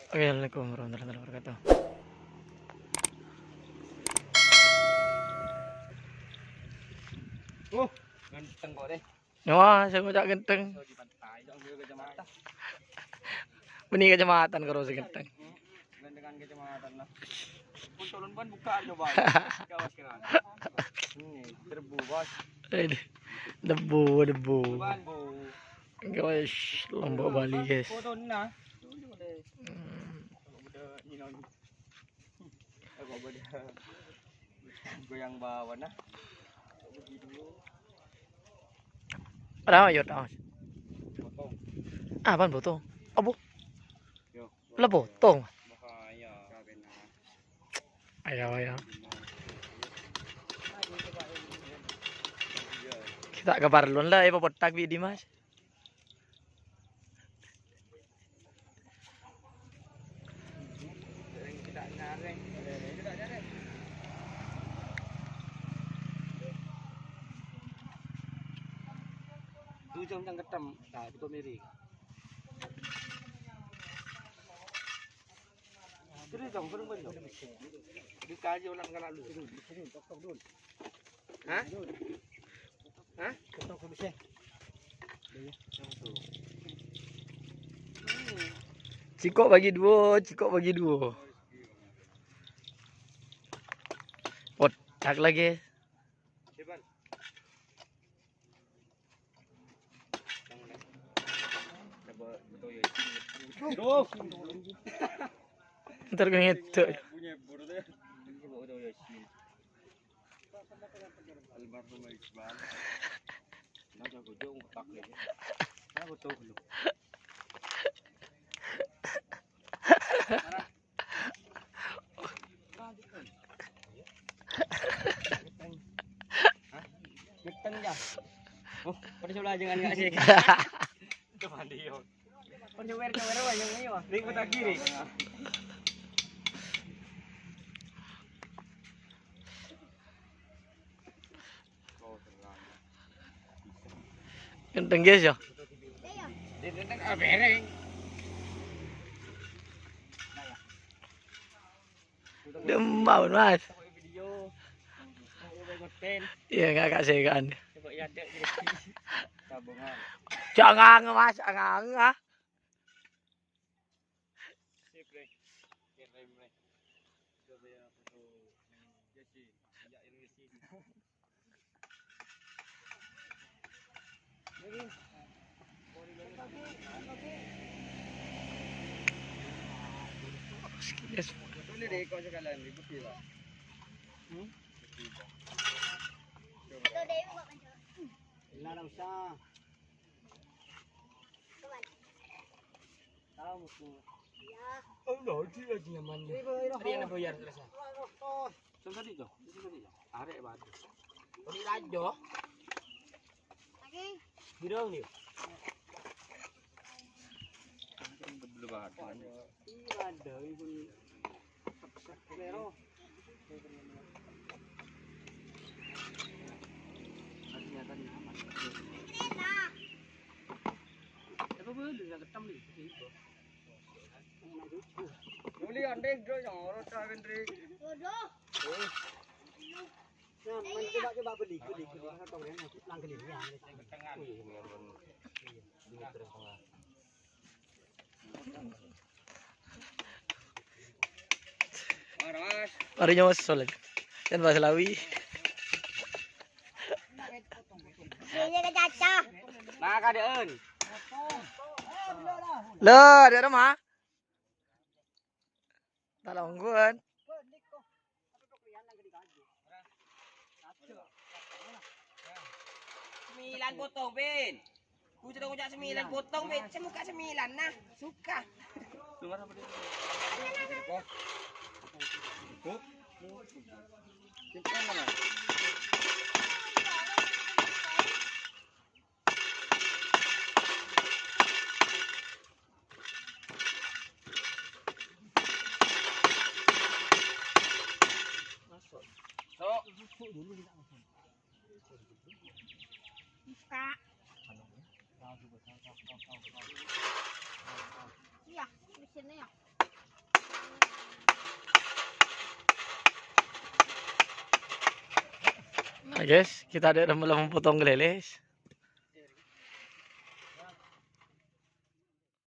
Assalamualaikum warahmatullahi wabarakatuh. Ganteng kok deh. Wah, saya ngocak genteng. Di pantai, dong ke kecamatan. Benih kecamatan kalau si genteng. Gandengan kecamatan lah. Pun turun pun buka coba. Kawas kira. Ini terbu bos. Debu, debu. Ban bu. Guys, Lombok Bali guys. Foto nah. Udah nyinon. Aku udah goyang bawah nah. Begitu. Ada ayat awas. Potong. Apaan potong? Abu, Yo. lah potong. Bahaya. Kabena. Ayo. Kita kabar lon lah, ibu potak di mas. Kita nyareng. Kita nyareng. Tu jom tang ketem. Nah, itu miring. Terus dong, kurang banyak. Dikaji orang kena lu. Tok dulu. Hah? Hah? Tok bisa. Cikok bagi dua. Potak lagi. Siapa? Duh. Ntar gue ngetuk. Punya bodoh deh. Bodoh ya sih. Almarhum Iqbal. Nah, jago jauh tak lagi. Nah, betul lu. Geteng ya. Oh, pada sebelah jangan enggak sih. Itu mandi yo. Pada cewer wah yang ini wah. Ring putar kiri. Genteng guys ya. Ditentang bereng. Demam mas. Video. Konten. Iya nggak kasih kan. Coba ya ada tabungan. Jangan mas, jangan. Sip re. Kirim re. Coba ya foto. Jadi ya ini sih. Ini. Yes. Boleh deh kau sekalian ribut lah. Ilah dah usah. Tahu musuh. Ya. Oh, dah dia lagi nyaman. Ada yang bayar terasa. Sampai itu. Arek batu. Ini rajo. Lagi. Birong ni. Belum ada. Iya ada ibu. Lero. Ternyata nyaman. Apa boleh nak ketam ni? Boleh ande jo yang orang travel ni. Bodoh. Nah, coba beli. Tong yang lang kali ni. Tengah. Maras. Mari nyawa solid. Dan bahasa Lawi. Ini ke caca. Nah, kadeun. Loh, dia ada mah. Tak longguan. Sembilan potong, Ben. Ku sudah ngucap 9 potong, Ben. Saya muka 9 nah. Suka. Dengar apa dia? Kok? Simpan mana? Buka. Iya, di sini ya. Nah guys, kita ada dalam potong geleles.